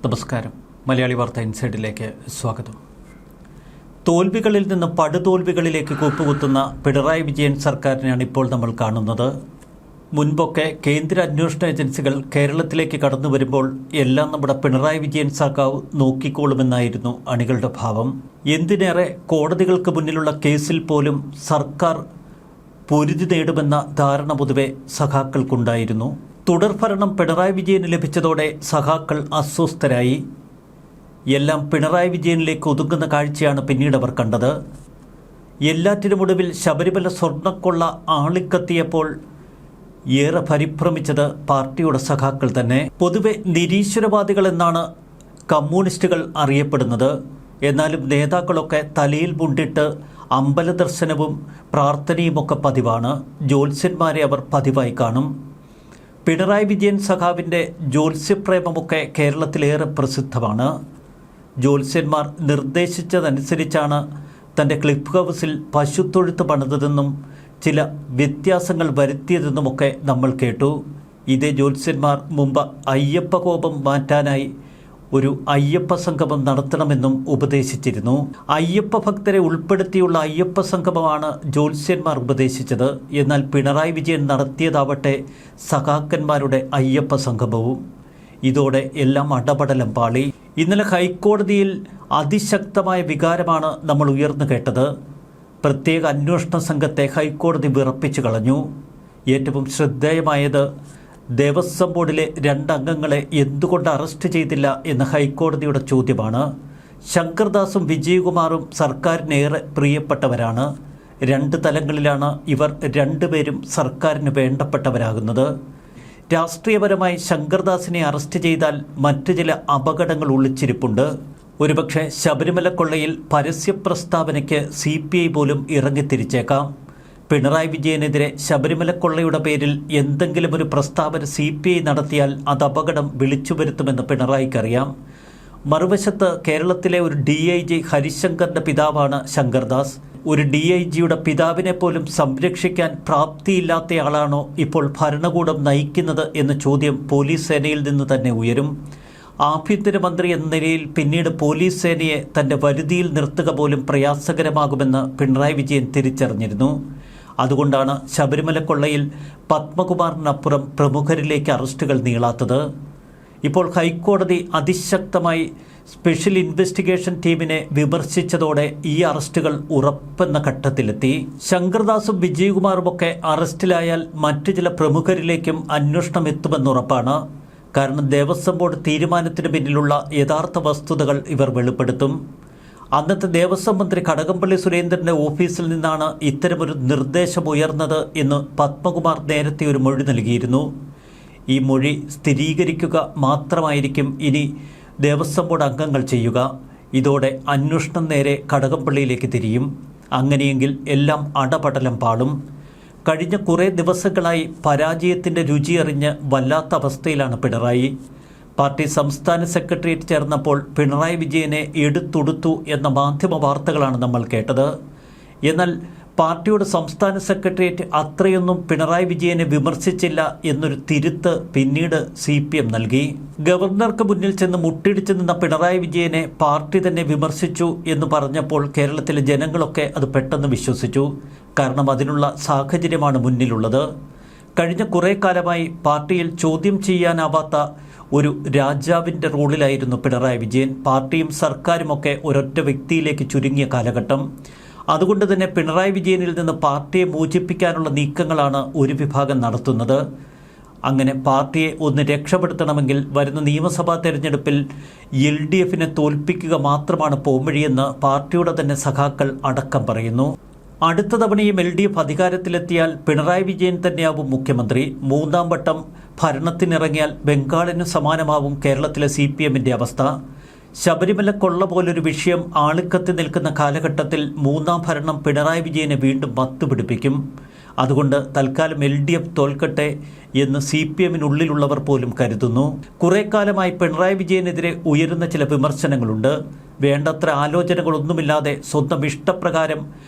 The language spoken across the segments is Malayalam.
നമസ്കാരം. മലയാളി വാർത്ത ഇൻസൈഡിലേക്ക് സ്വാഗതം. തോൽവികളിൽ നിന്ന് പടുതോൽവികളിലേക്ക് കൂപ്പുകുത്തുന്ന പിണറായി വിജയൻ സർക്കാരിനെയാണ് ഇപ്പോൾ നമ്മൾ കാണുന്നത്. മുൻപൊക്കെ കേന്ദ്ര അന്വേഷണ ഏജൻസികൾ കേരളത്തിലേക്ക് കടന്നു വരുമ്പോൾ എല്ലാം നമ്മുടെ പിണറായി വിജയൻ സർക്കാർ നോക്കിക്കോളുമെന്നായിരുന്നു അണികളുടെ ഭാവം. എന്തിനേറെ കോടതികൾക്ക് മുന്നിലുള്ള കേസിൽ പോലും സർക്കാർ പൊരുതി നേടുമെന്ന ധാരണ പൊതുവെ സഖാക്കൾക്കുണ്ടായിരുന്നു. തുടർഭരണം പിണറായി വിജയന് ലഭിച്ചതോടെ സഖാക്കൾ അസ്വസ്ഥരായി. എല്ലാം പിണറായി വിജയനിലേക്ക് ഒതുങ്ങുന്ന കാഴ്ചയാണ് പിന്നീട് അവർ കണ്ടത്. എല്ലാറ്റിനുമൊടുവിൽ ശബരിമല സ്വർണ്ണക്കൊള്ള ആളിക്കത്തിയപ്പോൾ ഏറെ പരിഭ്രമിച്ചത് പാർട്ടിയുടെ സഖാക്കൾ തന്നെ. പൊതുവെ നിരീശ്വരവാദികൾ എന്നാണ് കമ്മ്യൂണിസ്റ്റുകൾ അറിയപ്പെടുന്നത്. എന്നാലും നേതാക്കളൊക്കെ തലയിൽ മുണ്ടിട്ട് അമ്പല ദർശനവും പ്രാർത്ഥനയുമൊക്കെ പതിവാണ്. ജ്യോത്സ്യന്മാരെ അവർ പതിവായി കാണും. പിണറായി വിജയൻ സഖാവിൻ്റെ ജ്യോത്സ്യപ്രേമമൊക്കെ കേരളത്തിലേറെ പ്രസിദ്ധമാണ്. ജ്യോത്സ്യന്മാർ നിർദ്ദേശിച്ചതനുസരിച്ചാണ് തൻ്റെ ക്ലിഫ് ഹൗസിൽ പശുത്തൊഴുത്ത് പണിതതെന്നും ചില വ്യത്യാസങ്ങൾ വരുത്തിയതെന്നുമൊക്കെ നമ്മൾ കേട്ടു. ഇതേ ജ്യോത്സ്യന്മാർ മുമ്പ് അയ്യപ്പ കോപം മാറ്റാനായി ഒരു അയ്യപ്പ സംഗമം നടത്തണമെന്നും ഉപദേശിച്ചിരുന്നു. അയ്യപ്പ ഭക്തരെ ഉൾപ്പെടുത്തിയുള്ള അയ്യപ്പ സംഗമമാണ് ജ്യോത്സ്യന്മാർ ഉപദേശിച്ചത്. എന്നാൽ പിണറായി വിജയൻ നടത്തിയതാവട്ടെ സഖാക്കന്മാരുടെ അയ്യപ്പ സംഗമവും. ഇതോടെ എല്ലാം അടപടലം പാളി. ഇന്നലെ ഹൈക്കോടതിയിൽ അതിശക്തമായ വികാരമാണ് നമ്മൾ ഉയർന്നു കേട്ടത്. പ്രത്യേക അന്വേഷണ സംഘത്തെ ഹൈക്കോടതി വിറപ്പിച്ചു കളഞ്ഞു. ഏറ്റവും ശ്രദ്ധേയമായത് ദേവസ്വം ബോർഡിലെ 2 അംഗങ്ങളെ എന്തുകൊണ്ട് അറസ്റ്റ് ചെയ്തില്ല എന്ന ഹൈക്കോടതിയുടെ ചോദ്യമാണ്. ശങ്കർദാസും വിജയകുമാറും സർക്കാരിനേറെ പ്രിയപ്പെട്ടവരാണ്. 2 തലങ്ങളിലാണ് ഇവർ 2 പേരും സർക്കാരിന് വേണ്ടപ്പെട്ടവരാകുന്നത്. രാഷ്ട്രീയപരമായി ശങ്കർദാസിനെ അറസ്റ്റ് ചെയ്താൽ മറ്റു ചില അപകടങ്ങൾ ഒളിച്ചിരിപ്പുണ്ട്. ഒരുപക്ഷെ ശബരിമല കൊള്ളയിൽ പരസ്യ പ്രസ്താവനയ്ക്ക് CPI പോലും ഇറങ്ങിത്തിരിച്ചേക്കാം. പിണറായി വിജയനെതിരെ ശബരിമല കൊള്ളയുടെ പേരിൽ എന്തെങ്കിലും ഒരു പ്രസ്താവന CPI നടത്തിയാൽ അത് അപകടം വിളിച്ചു വരുത്തുമെന്ന് പിണറായിക്കറിയാം. മറുവശത്ത് കേരളത്തിലെ ഒരു DIG ഹരിശങ്കറിൻ്റെ പിതാവാണ് ശങ്കർദാസ്. ഒരു DIGയുടെ പിതാവിനെ പോലും സംരക്ഷിക്കാൻ പ്രാപ്തിയില്ലാത്തയാളാണോ ഇപ്പോൾ ഭരണകൂടം നയിക്കുന്നത് എന്ന ചോദ്യം പോലീസ് സേനയിൽ നിന്ന് തന്നെ ഉയരും. ആഭ്യന്തരമന്ത്രി എന്ന നിലയിൽ പിന്നീട് പോലീസ് സേനയെ തൻ്റെ വരുതിയിൽ നിർത്തുക പോലും പ്രയാസകരമാകുമെന്ന് പിണറായി വിജയൻ തിരിച്ചറിഞ്ഞിരുന്നു. അതുകൊണ്ടാണ് ശബരിമല കൊള്ളയിൽ പത്മകുമാറിനപ്പുറം പ്രമുഖരിലേക്ക് അറസ്റ്റുകൾ നീളാത്തത്. ഇപ്പോൾ ഹൈക്കോടതി അതിശക്തമായി സ്പെഷ്യൽ ഇൻവെസ്റ്റിഗേഷൻ ടീമിനെ വിമർശിച്ചതോടെ ഈ അറസ്റ്റുകൾ ഉറപ്പെന്ന ഘട്ടത്തിലെത്തി. ശങ്കർദാസും വിജയകുമാറുമൊക്കെ അറസ്റ്റിലായാൽ മറ്റു ചില പ്രമുഖരിലേക്കും അന്വേഷണം എത്തുമെന്നുറപ്പാണ്. കാരണം ദേവസ്വം ബോർഡ് തീരുമാനത്തിന് പിന്നിലുള്ള യഥാർത്ഥ വസ്തുതകൾ ഇവർ വെളിപ്പെടുത്തും. അന്നത്തെ ദേവസ്വം മന്ത്രി കടകംപള്ളി സുരേന്ദ്രൻ്റെ ഓഫീസിൽ നിന്നാണ് ഇത്തരമൊരു നിർദ്ദേശം ഉയർന്നത് എന്ന് പത്മകുമാർ നേരത്തെ ഒരു മൊഴി നൽകിയിരുന്നു. ഈ മൊഴി സ്ഥിരീകരിക്കുക മാത്രമായിരിക്കും ഇനി ദേവസ്വം ബോർഡ് അംഗങ്ങൾ ചെയ്യുക. ഇതോടെ അന്വേഷണം നേരെ കടകംപള്ളിയിലേക്ക് തിരിയും. അങ്ങനെയെങ്കിൽ എല്ലാം അടപടലം പാളും. കഴിഞ്ഞ കുറേ ദിവസങ്ങളായി പരാജയത്തിൻ്റെ രുചിയറിഞ്ഞ് വല്ലാത്ത അവസ്ഥയിലാണ് പിണറായി. പാർട്ടി സംസ്ഥാന സെക്രട്ടേറിയറ്റ് ചേർന്നപ്പോൾ പിണറായി വിജയനെ എടുത്തൊടുത്തു എന്ന മാധ്യമ വാർത്തകളാണ് നമ്മൾ കേട്ടത്. എന്നാൽ പാർട്ടിയുടെ സംസ്ഥാന സെക്രട്ടേറിയറ്റ് അത്രയൊന്നും പിണറായി വിജയനെ വിമർശിച്ചില്ല എന്നൊരു തിരുത്ത് പിന്നീട് CPM നൽകി. ഗവർണർക്ക് മുന്നിൽ ചെന്ന് മുട്ടിടിച്ചു നിന്ന പിണറായി വിജയനെ പാർട്ടി തന്നെ വിമർശിച്ചു എന്ന് പറഞ്ഞപ്പോൾ കേരളത്തിലെ ജനങ്ങളൊക്കെ അത് പെട്ടെന്ന് വിശ്വസിച്ചു. കാരണം അതിനുള്ള സാഹചര്യമാണ് മുന്നിലുള്ളത്. കഴിഞ്ഞ കുറേ കാലമായി പാർട്ടിയിൽ ചോദ്യം ചെയ്യാനാവാത്ത ഒരു രാജാവിൻ്റെ റോളിലായിരുന്നു പിണറായി വിജയൻ. പാർട്ടിയും സർക്കാരുമൊക്കെ ഒരൊറ്റ വ്യക്തിയിലേക്ക് ചുരുങ്ങിയ കാലഘട്ടം. അതുകൊണ്ട് തന്നെ പിണറായി വിജയനിൽ നിന്ന് പാർട്ടിയെ മോചിപ്പിക്കാനുള്ള നീക്കങ്ങളാണ് ഒരു വിഭാഗം നടത്തുന്നത്. അങ്ങനെ പാർട്ടിയെ ഒന്ന് രക്ഷപ്പെടുത്തണമെങ്കിൽ വരുന്ന നിയമസഭാ തെരഞ്ഞെടുപ്പിൽ LDFനെ തോൽപ്പിക്കുക മാത്രമാണ് പോംവഴിയെന്ന് പാർട്ടിയുടെ തന്നെ സഖാക്കൾ അടക്കം പറയുന്നു. അടുത്ത തവണയും LDF അധികാരത്തിലെത്തിയാൽ പിണറായി വിജയൻ തന്നെയാവും മുഖ്യമന്ത്രി. 3ാം വട്ടം ഭരണത്തിനിറങ്ങിയാൽ ബംഗാളിന് സമാനമാവും കേരളത്തിലെ CPMൻ്റെ അവസ്ഥ. ശബരിമല കൊള്ള പോലൊരു വിഷയം ആളിക്കത്തി നിൽക്കുന്ന കാലഘട്ടത്തിൽ 3ാം ഭരണം പിണറായി വിജയനെ വീണ്ടും മത്തുപിടിപ്പിക്കും. അതുകൊണ്ട് തൽക്കാലം LDF തോൽക്കട്ടെ എന്ന് CPM-നുള്ളിലുള്ളവർ പോലും കരുതുന്നു. കുറേ കാലമായി പിണറായി വിജയനെതിരെ ഉയരുന്ന ചില വിമർശനങ്ങളുണ്ട്. വേണ്ടത്ര ആലോചനകളൊന്നുമില്ലാതെ സ്വന്തം ഇഷ്ടപ്രകാരം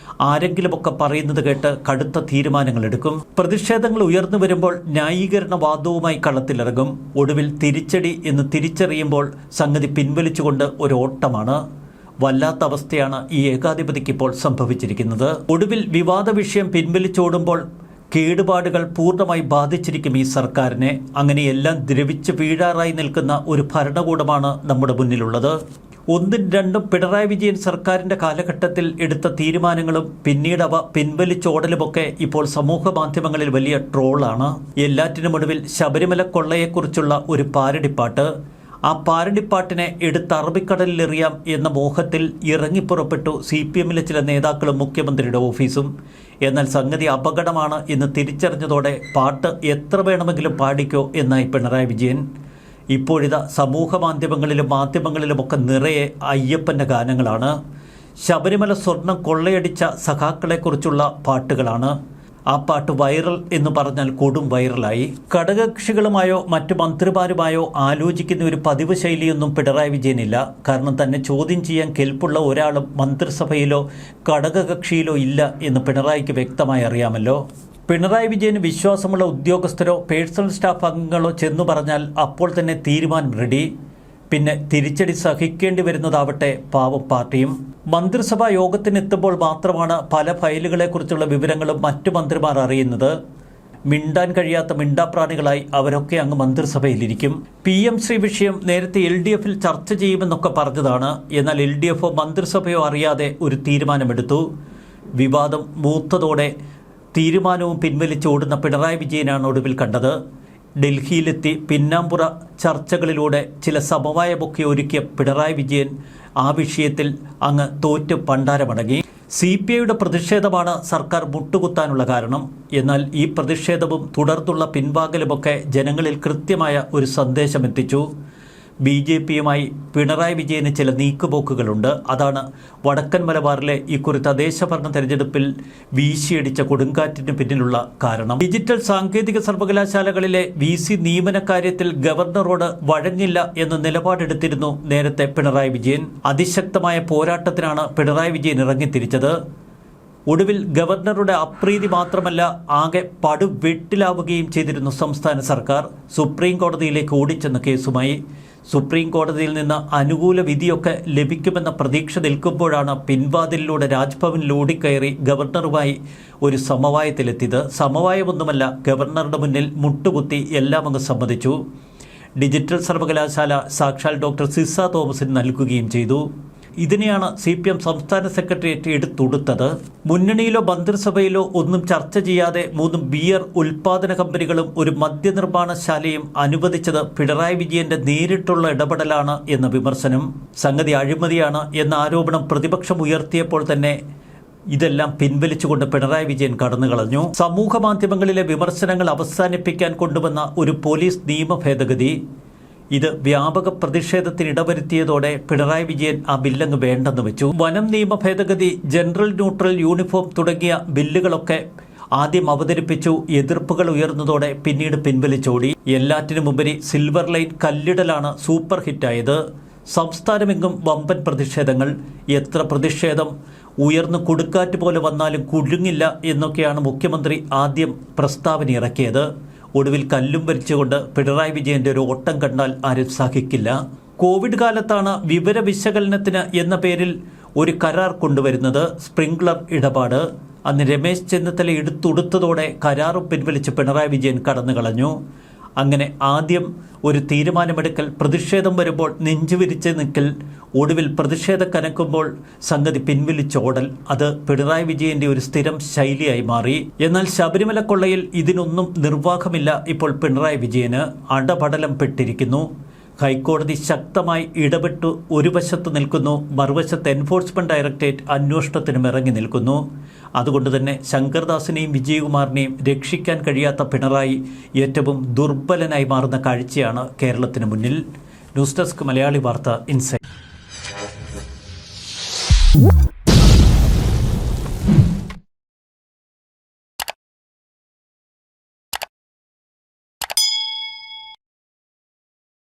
ആരെങ്കിലുമൊക്കെ പറയുന്നത് കേട്ട് കടുത്ത തീരുമാനങ്ങളെടുക്കും. പ്രതിഷേധങ്ങൾ ഉയർന്നു വരുമ്പോൾ ന്യായീകരണവാദവുമായി കളത്തിലിറങ്ങും. ഒടുവിൽ തിരിച്ചടി എന്ന് തിരിച്ചറിയുമ്പോൾ സംഗതി പിൻവലിച്ചുകൊണ്ട് ഒരു ഓട്ടമാണ്. വല്ലാത്ത അവസ്ഥയാണ് ഈ ഏകാധിപതിക്ക് ഇപ്പോൾ സംഭവിച്ചിരിക്കുന്നത്. ഒടുവിൽ വിവാദ വിഷയം പിൻവലിച്ചോടുമ്പോൾ കേടുപാടുകൾ പൂർണ്ണമായി ബാധിച്ചിരിക്കും ഈ സർക്കാരിനെ. അങ്ങനെയെല്ലാം ദ്രവിച്ച് വീഴാറായി നിൽക്കുന്ന ഒരു ഭരണകൂടമാണ് നമ്മുടെ മുന്നിലുള്ളത്. ഒന്നും രണ്ടും പിണറായി വിജയൻ സർക്കാരിൻ്റെ കാലഘട്ടത്തിൽ എടുത്ത തീരുമാനങ്ങളും പിന്നീട് അവ പിൻവലിച്ചോടലുമൊക്കെ ഇപ്പോൾ സമൂഹ മാധ്യമങ്ങളിൽ വലിയ ട്രോളാണ്. എല്ലാറ്റിനുമൊടുവിൽ ശബരിമല കൊള്ളയെക്കുറിച്ചുള്ള ഒരു പാരടിപ്പാട്ട്. ആ പാരടിപ്പാട്ടിനെ എടുത്ത് അറബിക്കടലിലെറിയാം എന്ന മോഹത്തിൽ ഇറങ്ങിപ്പുറപ്പെട്ടു CPM-ലെ ചില നേതാക്കളും മുഖ്യമന്ത്രിയുടെ ഓഫീസും. എന്നാൽ സംഗതി അപകടമാണ് എന്ന് തിരിച്ചറിഞ്ഞതോടെ പാട്ട് എത്ര വേണമെങ്കിലും പാടിക്കോ എന്നായി പിണറായി വിജയൻ. ഇപ്പോഴിതാ സമൂഹ മാധ്യമങ്ങളിലുമൊക്കെ നിറയെ അയ്യപ്പൻ്റെ ഗാനങ്ങളാണ്. ശബരിമല സ്വർണം കൊള്ളയടിച്ച സഖാക്കളെക്കുറിച്ചുള്ള പാട്ടുകളാണ്. ആ പാട്ട് വൈറൽ എന്ന് പറഞ്ഞാൽ കൊടും വൈറലായി. ഘടകകക്ഷികളുമായോ മറ്റു മന്ത്രിമാരുമായോ ആലോചിക്കുന്ന ഒരു പതിവ് ശൈലിയൊന്നും പിണറായി വിജയനില്ല. കാരണം തന്നെ ചോദ്യം ചെയ്യാൻ കെൽപ്പുള്ള ഒരാളും മന്ത്രിസഭയിലോ ഘടകകക്ഷിയിലോ ഇല്ല എന്ന് പിണറായിക്ക് വ്യക്തമായി അറിയാമല്ലോ. പിണറായി വിജയന് വിശ്വാസമുള്ള ഉദ്യോഗസ്ഥരോ പേഴ്സണൽ സ്റ്റാഫ് അംഗങ്ങളോ ചെന്നു പറഞ്ഞാൽ അപ്പോൾ തന്നെ തീരുമാനം റെഡി. പിന്നെ തിരിച്ചടി സഹിക്കേണ്ടി വരുന്നതാവട്ടെ പാവം പാർട്ടിയും. മന്ത്രിസഭാ യോഗത്തിനെത്തുമ്പോൾ മാത്രമാണ് പല ഫയലുകളെക്കുറിച്ചുള്ള വിവരങ്ങളും മറ്റു മന്ത്രിമാർ അറിയുന്നത്. മിണ്ടാൻ കഴിയാത്ത മിണ്ടാപ്രാണികളായി അവരൊക്കെ അങ്ങ് മന്ത്രിസഭയിലിരിക്കും. PM ശ്രീ വിഷയം നേരത്തെ LDF-ൽ ചർച്ച ചെയ്യുമെന്നൊക്കെ പറഞ്ഞതാണ്. എന്നാൽ LDF-ഓ മന്ത്രിസഭയോ അറിയാതെ ഒരു തീരുമാനമെടുത്തു. വിവാദം മൂത്തതോടെ തീരുമാനവും പിൻവലിച്ചോടുന്ന പിണറായി വിജയനാണ് ഒടുവിൽ കണ്ടത്. ഡൽഹിയിലെത്തി പിന്നാമ്പുറ ചർച്ചകളിലൂടെ ചില സമവായമൊക്കെ ഒരുക്കിയ പിണറായി വിജയൻ ആ വിഷയത്തിൽ അങ്ങ് തോറ്റ് പണ്ടാരമടങ്ങി. CPIയുടെ പ്രതിഷേധമാണ് സർക്കാർ മുട്ടുകുത്താനുള്ള കാരണം. എന്നാൽ ഈ പ്രതിഷേധവും തുടർന്നുള്ള പിൻവാങ്ങലുമൊക്കെ ജനങ്ങളിൽ കൃത്യമായ ഒരു സന്ദേശമെത്തിച്ചു. BJP-യുമായി പിണറായി വിജയന് ചില നീക്കുപോക്കുകളുണ്ട്. അതാണ് വടക്കൻ മലബാറിലെ ഇക്കുറി തദ്ദേശഭരണ തെരഞ്ഞെടുപ്പിൽ വീശിയടിച്ച കൊടുങ്കാറ്റിന് പിന്നിലുള്ള കാരണം. ഡിജിറ്റൽ സാങ്കേതിക സർവകലാശാലകളിലെ VC നിയമനക്കാര്യത്തിൽ ഗവർണറോട് വഴങ്ങില്ല എന്ന നിലപാടെടുത്തിരുന്നു നേരത്തെ പിണറായി വിജയൻ. അതിശക്തമായ പോരാട്ടത്തിനാണ് പിണറായി വിജയൻ ഇറങ്ങിത്തിരിച്ചത്. ഒടുവിൽ ഗവർണറുടെ അപ്രീതി മാത്രമല്ല ആകെ പടുവെട്ടിലാവുകയും ചെയ്തിരുന്നു സംസ്ഥാന സർക്കാർ. സുപ്രീം കോടതിയിലേക്ക് ഓടിച്ചെന്ന കേസുമായി. സുപ്രീം കോടതിയിൽ നിന്ന് അനുകൂല വിധിയൊക്കെ ലഭിക്കുമെന്ന പ്രതീക്ഷ നിൽക്കുമ്പോഴാണ് പിൻവാതിലിലൂടെ രാജ്ഭവനിൽ ഓടിക്കയറി ഗവർണറുമായി ഒരു സമവായത്തിലെത്തിയത്. സമവായമൊന്നുമല്ല, ഗവർണറുടെ മുന്നിൽ മുട്ടുകുത്തി എല്ലാം അങ്ങ് സമ്മതിച്ചു. ഡിജിറ്റൽ സർവകലാശാല സാക്ഷാൽ ഡോക്ടർ സിസ തോമസിന് നൽകുകയും ചെയ്തു. ഇതിനെയാണ് CPM സംസ്ഥാന സെക്രട്ടേറിയറ്റ് എടുത്തുടുത്തത്. മുന്നണിയിലോ മന്ത്രിസഭയിലോ ഒന്നും ചർച്ച ചെയ്യാതെ 3 ബിയർ ഉൽപാദന കമ്പനികളും ഒരു മദ്യനിർമ്മാണശാലയും അനുവദിച്ചത് പിണറായി വിജയന്റെ നേരിട്ടുള്ള ഇടപെടലാണ് എന്ന വിമർശനം. സംഗതി അഴിമതിയാണ് എന്ന ആരോപണം പ്രതിപക്ഷം ഉയർത്തിയപ്പോൾ തന്നെ ഇതെല്ലാം പിൻവലിച്ചുകൊണ്ട് പിണറായി വിജയൻ കടന്നുകളഞ്ഞു. സമൂഹ മാധ്യമങ്ങളിലെ വിമർശനങ്ങൾ അവസാനിപ്പിക്കാൻ കൊണ്ടുവന്ന ഒരു പോലീസ് നിയമ ഭേദഗതി, ഇത് വ്യാപക പ്രതിഷേധത്തിനിടവരുത്തിയതോടെ പിണറായി വിജയൻ ആ ബില്ലങ്ങ് വേണ്ടെന്ന് വെച്ചു. വനം നിയമ ഭേദഗതി, ജനറൽ ന്യൂട്രൽ യൂണിഫോം തുടങ്ങിയ ബില്ലുകളൊക്കെ ആദ്യം അവതരിപ്പിച്ചു. എതിർപ്പുകൾ ഉയർന്നതോടെ പിന്നീട് പിൻവലിച്ചോടി. എല്ലാറ്റിനുമുപരി സിൽവർ ലൈൻ കല്ലിടലാണ് സൂപ്പർ ഹിറ്റായത്. സംസ്ഥാനമെങ്ങും വമ്പൻ പ്രതിഷേധങ്ങൾ. എത്ര പ്രതിഷേധം ഉയർന്നു കൊടുക്കാറ്റ് പോലെ വന്നാലും കുലുങ്ങില്ല എന്നൊക്കെയാണ് മുഖ്യമന്ത്രി ആദ്യം പ്രസ്താവന ഇറക്കിയത്. ഒടുവിൽ കല്ലും വരിച്ചുകൊണ്ട് പിണറായി വിജയന്റെ ഒരു ഓട്ടം കണ്ടാൽ ആരും സഹിക്കില്ല. കോവിഡ് കാലത്താണ് വിവര വിശകലനത്തിന് എന്ന പേരിൽ ഒരു കരാർ കൊണ്ടുവരുന്നത്. സ്പ്രിംഗ്ലർ ഇടപാട്. അന്ന് രമേശ് ചെന്നിത്തല എടുത്തുടുത്തതോടെ കരാറും പിൻവലിച്ച് പിണറായി വിജയൻ കടന്നുകളഞ്ഞു. അങ്ങനെ ആദ്യം ഒരു തീരുമാനമെടുക്കൽ, പ്രതിഷേധം വരുമ്പോൾ നെഞ്ചുവിരിച്ച് നിൽക്കൽ, ഒടുവിൽ പ്രതിഷേധം കനക്കുമ്പോൾ സംഗതി പിൻവലിച്ചോടൽ. അത് പിണറായി വിജയന്റെ ഒരു സ്ഥിരം ശൈലിയായി മാറി. എന്നാൽ ശബരിമല കൊള്ളയിൽ ഇതിനൊന്നും നിർവാഹമില്ല ഇപ്പോൾ പിണറായി വിജയന്. അടപടലം പെട്ടിരിക്കുന്നു. ഹൈക്കോടതി ശക്തമായി ഇടപെട്ടു ഒരു വശത്ത് നിൽക്കുന്നു, മറുവശത്ത് എൻഫോഴ്സ്മെന്റ് ഡയറക്ടറേറ്റ് അന്വേഷണത്തിനും ഇറങ്ങി നിൽക്കുന്നു. അതുകൊണ്ട് തന്നെ ശങ്കർദാസിനെയും വിജയകുമാറിനെയും രക്ഷിക്കാൻ കഴിയാത്ത പിണറായി ഏറ്റവും ദുർബലനായി മാറുന്ന കാഴ്ചയാണ് കേരളത്തിന് മുന്നിൽ. ന്യൂസ് ഡെസ്ക് മലയാളി വാർത്ത ഇൻസൈറ്റ്.